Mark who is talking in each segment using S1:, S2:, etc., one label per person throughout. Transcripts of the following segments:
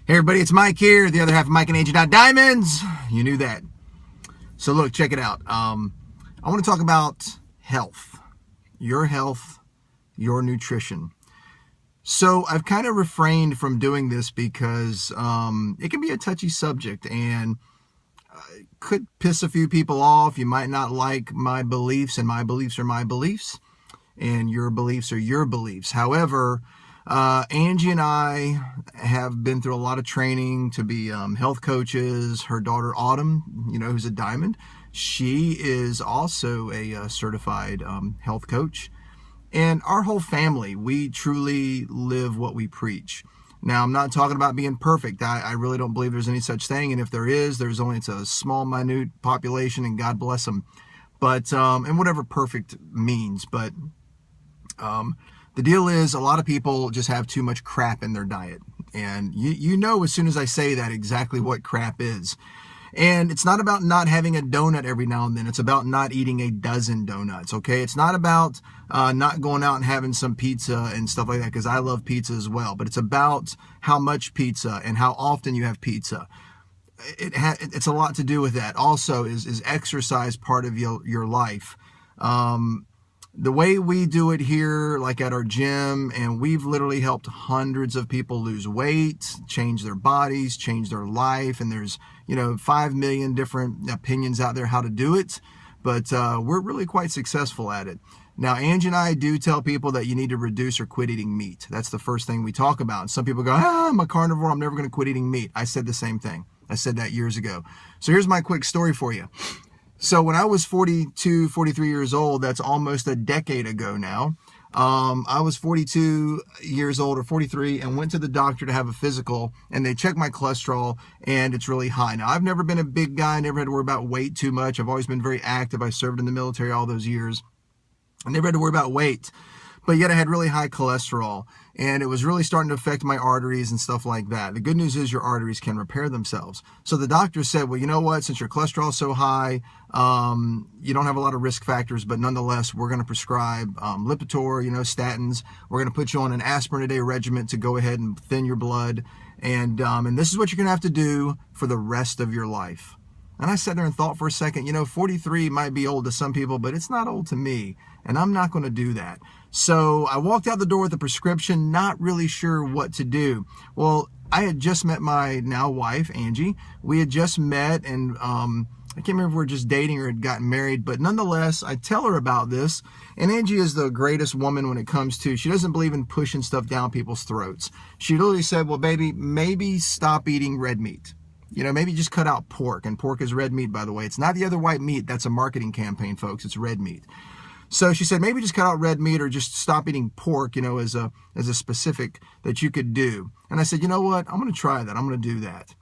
S1: Hey everybody, it's Mike here, the other half of Mike and Angie Diamonds. You knew that. So look, check it out. I want to talk about health, your nutrition. So I've kind of refrained from doing this because it can be a touchy subject and it could piss a few people off. You might not like my beliefs, and my beliefs are my beliefs, and your beliefs are your beliefs. However, Angie and I have been through a lot of training to be health coaches. Her daughter Autumn, who's a diamond, she is also a certified health coach. And our whole family, we truly live what we preach. Now, I'm not talking about being perfect. I really don't believe there's any such thing. And if there is, it's a small, minute population, and God bless them. But, and whatever perfect means. But, the deal is, a lot of people just have too much crap in their diet. And you know as soon as I say that exactly what crap is. And it's not about not having a donut every now and then. It's about not eating a dozen donuts, okay? It's not about not going out and having some pizza and stuff like that, because I love pizza as well. But it's about how much pizza and how often you have pizza. It's a lot to do with that. Also, is exercise part of your life? The way we do it here, like at our gym, and we've literally helped hundreds of people lose weight, change their bodies, change their life, and there's 5 million different opinions out there how to do it, but we're really quite successful at it. Now, Angie and I do tell people that you need to reduce or quit eating meat. That's the first thing we talk about. And some people go, I'm a carnivore, I'm never going to quit eating meat. I said the same thing. I said that years ago. So here's my quick story for you. So when I was 42, 43 years old, that's almost a decade ago now, I was 42 years old or 43 and went to the doctor to have a physical, and they checked my cholesterol, and it's really high. Now, I've never been a big guy, never had to worry about weight too much. I've always been very active. I served in the military all those years. I never had to worry about weight, but yet I had really high cholesterol, and it was really starting to affect my arteries and stuff like that. The good news is your arteries can repair themselves. So the doctor said, well, you know what, since your cholesterol is so high, you don't have a lot of risk factors, but nonetheless, we're going to prescribe Lipitor, statins. We're going to put you on an aspirin a day regimen to go ahead and thin your blood. And this is what you're going to have to do for the rest of your life. And I sat there and thought for a second, 43 might be old to some people, but it's not old to me. And I'm not going to do that. So I walked out the door with a prescription, not really sure what to do. Well, I had just met my now wife, Angie. We had just met, and I can't remember if we were just dating or had gotten married, but nonetheless, I tell her about this. And Angie is the greatest woman when it comes to, she doesn't believe in pushing stuff down people's throats. She literally said, well, baby, maybe stop eating red meat. Maybe just cut out pork. And pork is red meat, by the way. It's not the other white meat. That's a marketing campaign, folks. It's red meat. So she said, maybe just cut out red meat or just stop eating pork, as a specific that you could do. And I said, you know what? I'm going to try that. I'm going to do that.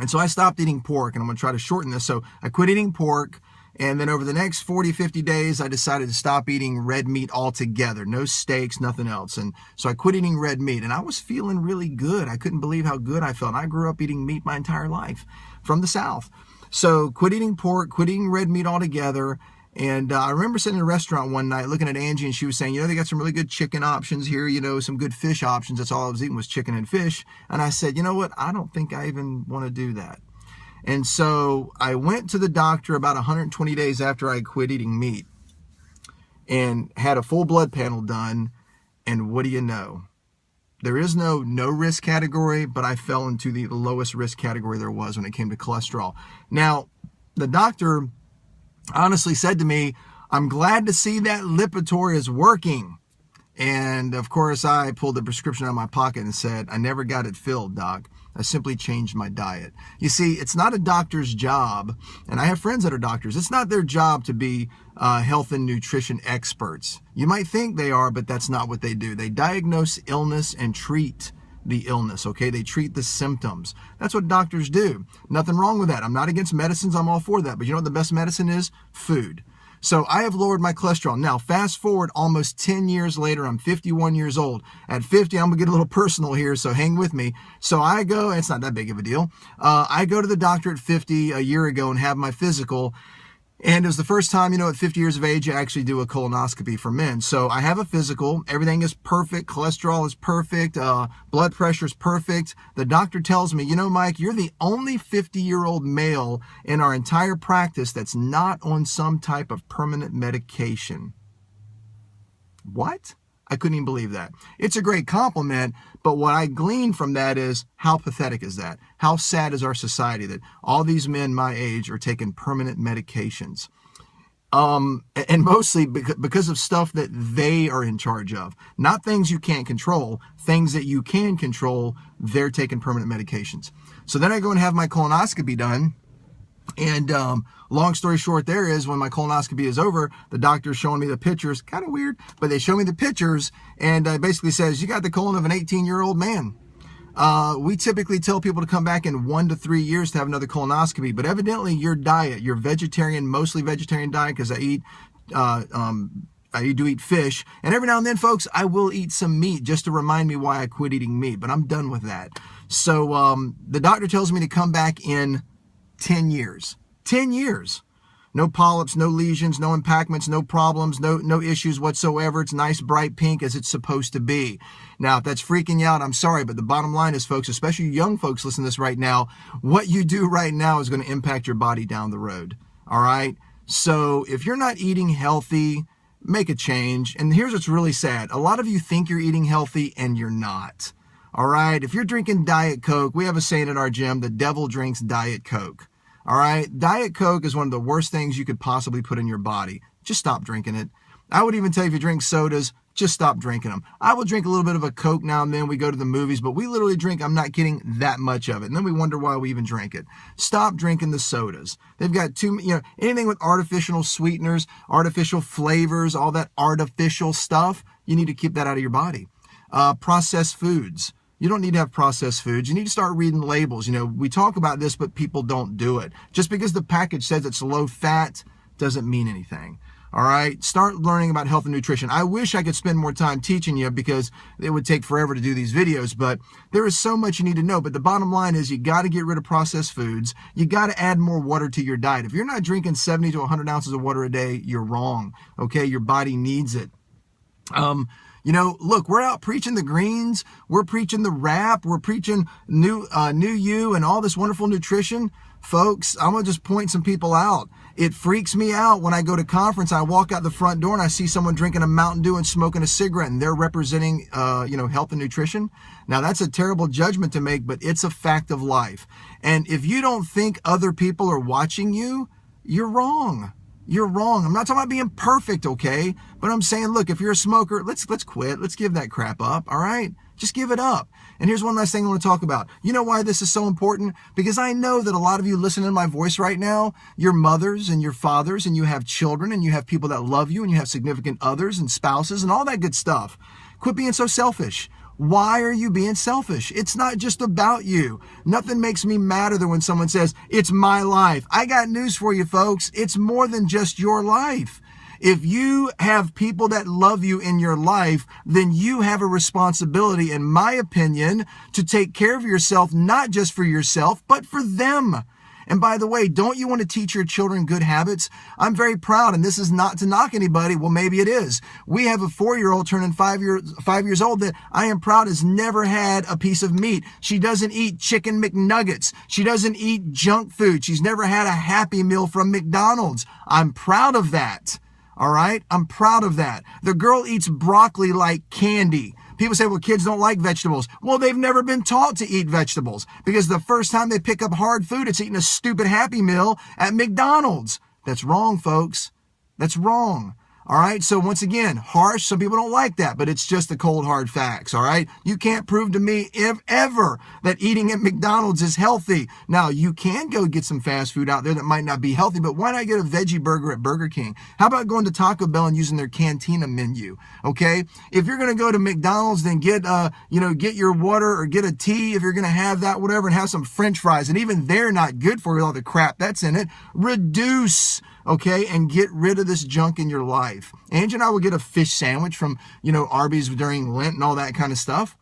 S1: And so I stopped eating pork, and I'm going to try to shorten this. So I quit eating pork. And then over the next 40, 50 days, I decided to stop eating red meat altogether. No steaks, nothing else. And so I quit eating red meat, and I was feeling really good. I couldn't believe how good I felt. I grew up eating meat my entire life from the South. So quit eating pork, quit eating red meat altogether. And I remember sitting in a restaurant one night looking at Angie, and she was saying, they got some really good chicken options here, some good fish options. That's all I was eating was chicken and fish. And I said, you know what? I don't think I even want to do that. And so I went to the doctor about 120 days after I quit eating meat and had a full blood panel done. And what do you know? There is no risk category, but I fell into the lowest risk category there was when it came to cholesterol. Now, the doctor honestly said to me, I'm glad to see that Lipitor is working. And of course, I pulled the prescription out of my pocket and said, I never got it filled, doc. I simply changed my diet. You see, it's not a doctor's job, and I have friends that are doctors. It's not their job to be health and nutrition experts. You might think they are, but that's not what they do. They diagnose illness and treat the illness, okay? They treat the symptoms. That's what doctors do. Nothing wrong with that. I'm not against medicines. I'm all for that. But you know what the best medicine is? Food. So I have lowered my cholesterol. Now, fast forward almost 10 years later, I'm 51 years old. At 50, I'm going to get a little personal here, so hang with me. So I go, and it's not that big of a deal. I go to the doctor at 50 a year ago and have my physical. And it was the first time, at 50 years of age, you actually do a colonoscopy for men. So I have a physical. Everything is perfect. Cholesterol is perfect. Blood pressure is perfect. The doctor tells me, Mike, you're the only 50-year-old male in our entire practice that's not on some type of permanent medication. What? I couldn't even believe that. It's a great compliment, but what I glean from that is, how pathetic is that? How sad is our society that all these men my age are taking permanent medications? And mostly because of stuff that they are in charge of. Not things you can't control, things that you can control, they're taking permanent medications. So then I go and have my colonoscopy done. And long story short there is, when my colonoscopy is over, the doctor's showing me the pictures. Kind of weird, but they show me the pictures and basically says, you got the colon of an 18-year-old man. We typically tell people to come back in 1 to 3 years to have another colonoscopy, but evidently your diet, your vegetarian, mostly vegetarian diet, because I do eat fish, and every now and then, folks, I will eat some meat just to remind me why I quit eating meat, but I'm done with that. So the doctor tells me to come back in 10 years. 10 years. No polyps, no lesions, no impactments, no problems, no issues whatsoever. It's nice, bright pink as it's supposed to be. Now, if that's freaking you out, I'm sorry, but the bottom line is, folks, especially young folks listening to this right now, what you do right now is going to impact your body down the road. All right? So if you're not eating healthy, make a change. And here's what's really sad. A lot of you think you're eating healthy and you're not. All right? If you're drinking Diet Coke, we have a saying at our gym, the devil drinks Diet Coke. All right? Diet Coke is one of the worst things you could possibly put in your body. Just stop drinking it. I would even tell you, if you drink sodas, just stop drinking them. I will drink a little bit of a Coke now and then. We go to the movies, but we literally drink, I'm not kidding, that much of it. And then we wonder why we even drink it. Stop drinking the sodas. They've got anything with artificial sweeteners, artificial flavors, all that artificial stuff, you need to keep that out of your body. Processed foods. You don't need to have processed foods. You need to start reading labels. We talk about this, but people don't do it. Just because the package says it's low fat doesn't mean anything. All right? Start learning about health and nutrition. I wish I could spend more time teaching you, because it would take forever to do these videos, but there is so much you need to know. But the bottom line is, you got to get rid of processed foods. You got to add more water to your diet. If you're not drinking 70 to 100 ounces of water a day, you're wrong. Okay? Your body needs it. Look, we're out preaching the greens. We're preaching the wrap. We're preaching new you and all this wonderful nutrition. Folks, I'm going to just point some people out. It freaks me out when I go to conference. I walk out the front door and I see someone drinking a Mountain Dew and smoking a cigarette, and they're representing, health and nutrition. Now, that's a terrible judgment to make, but it's a fact of life. And if you don't think other people are watching you, you're wrong. You're wrong. I'm not talking about being perfect, okay? But I'm saying, look, if you're a smoker, let's quit. Let's give that crap up, all right? Just give it up. And here's one last thing I want to talk about. You know why this is so important? Because I know that a lot of you listening to my voice right now, you're mothers and you're fathers, and you have children, and you have people that love you, and you have significant others and spouses and all that good stuff. Quit being so selfish. Why are you being selfish? It's not just about you. Nothing makes me madder than when someone says, it's my life. I got news for you, folks. It's more than just your life. If you have people that love you in your life, then you have a responsibility, in my opinion, to take care of yourself, not just for yourself, but for them. And by the way, don't you want to teach your children good habits? I'm very proud, and this is not to knock anybody. Well, maybe it is. We have a 4-year-old turning 5 years old that I am proud has never had a piece of meat. She doesn't eat chicken McNuggets. She doesn't eat junk food. She's never had a Happy Meal from McDonald's. I'm proud of that. All right? I'm proud of that. The girl eats broccoli like candy. People say, well, kids don't like vegetables. Well, they've never been taught to eat vegetables, because the first time they pick up hard food, it's eating a stupid Happy Meal at McDonald's. That's wrong, folks. That's wrong. All right. So once again, harsh. Some people don't like that, but it's just the cold, hard facts. All right. You can't prove to me ever that eating at McDonald's is healthy. Now, you can go get some fast food out there that might not be healthy, but why not get a veggie burger at Burger King? How about going to Taco Bell and using their Cantina menu? Okay. If you're going to go to McDonald's, then get your water or get a tea if you're going to have that, whatever, and have some French fries. And even they're not good for you, all the crap that's in it. Reduce. Okay, and get rid of this junk in your life. Angie and I will get a fish sandwich from, Arby's during Lent and all that kind of stuff.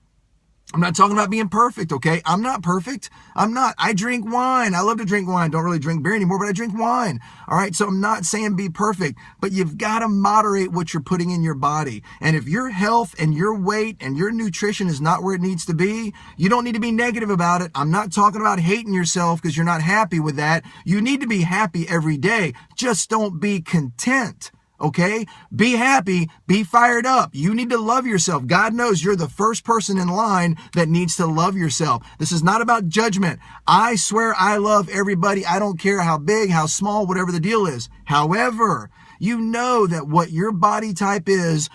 S1: I'm not talking about being perfect, okay? I'm not perfect. I'm not. I drink wine. I love to drink wine. Don't really drink beer anymore, but I drink wine. All right, so I'm not saying be perfect, but you've got to moderate what you're putting in your body. And if your health and your weight and your nutrition is not where it needs to be, you don't need to be negative about it. I'm not talking about hating yourself because you're not happy with that. You need to be happy every day. Just don't be content. Okay? Be happy, be fired up. You need to love yourself. God knows you're the first person in line that needs to love yourself. This is not about judgment. I swear I love everybody. I don't care how big, how small, whatever the deal is. However, you know that what your body type is,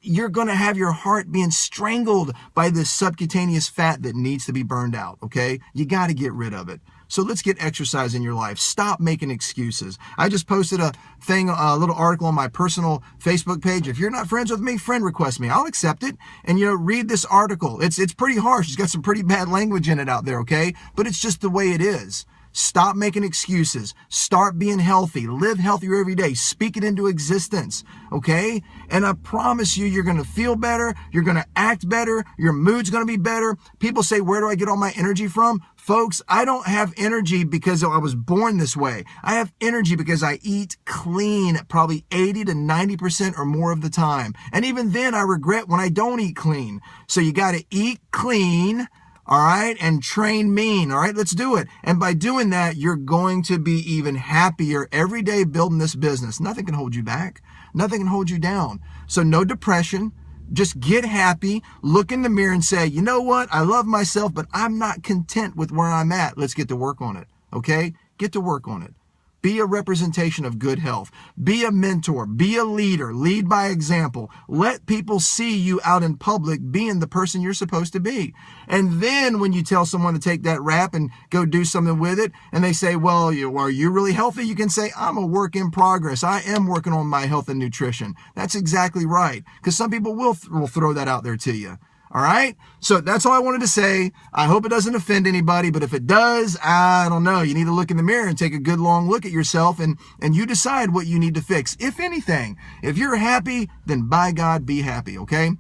S1: you're going to have your heart being strangled by this subcutaneous fat that needs to be burned out, okay? You got to get rid of it. So let's get exercise in your life. Stop making excuses. I just posted a little article on my personal Facebook page. If you're not friends with me, friend request me. I'll accept it. And, read this article. It's pretty harsh. It's got some pretty bad language in it out there, okay? But it's just the way it is. Stop making excuses. Start being healthy. Live healthier every day. Speak it into existence, okay? And I promise you, you're going to feel better. You're going to act better. Your mood's going to be better. People say, where do I get all my energy from? Folks, I don't have energy because I was born this way. I have energy because I eat clean probably 80 to 90% or more of the time. And even then, I regret when I don't eat clean. So you got to eat clean, all right, and train mean. All right, let's do it. And by doing that, you're going to be even happier every day building this business. Nothing can hold you back. Nothing can hold you down. So no depression. Just get happy, look in the mirror and say, you know what? I love myself, but I'm not content with where I'm at. Let's get to work on it. Okay? Get to work on it. Be a representation of good health. Be a mentor. Be a leader. Lead by example. Let people see you out in public being the person you're supposed to be. And then when you tell someone to take that rap and go do something with it, and they say, well, are you really healthy? You can say, I'm a work in progress. I am working on my health and nutrition. That's exactly right. Because some people will throw that out there to you. All right. So that's all I wanted to say. I hope it doesn't offend anybody, but if it does, I don't know. You need to look in the mirror and take a good long look at yourself and you decide what you need to fix. If anything, if you're happy, then by God, be happy. Okay.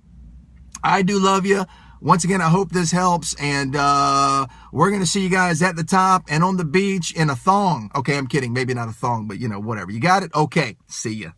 S1: I do love you. Once again, I hope this helps. And we're going to see you guys at the top and on the beach in a thong. Okay. I'm kidding. Maybe not a thong, but whatever. You got it. Okay. See ya.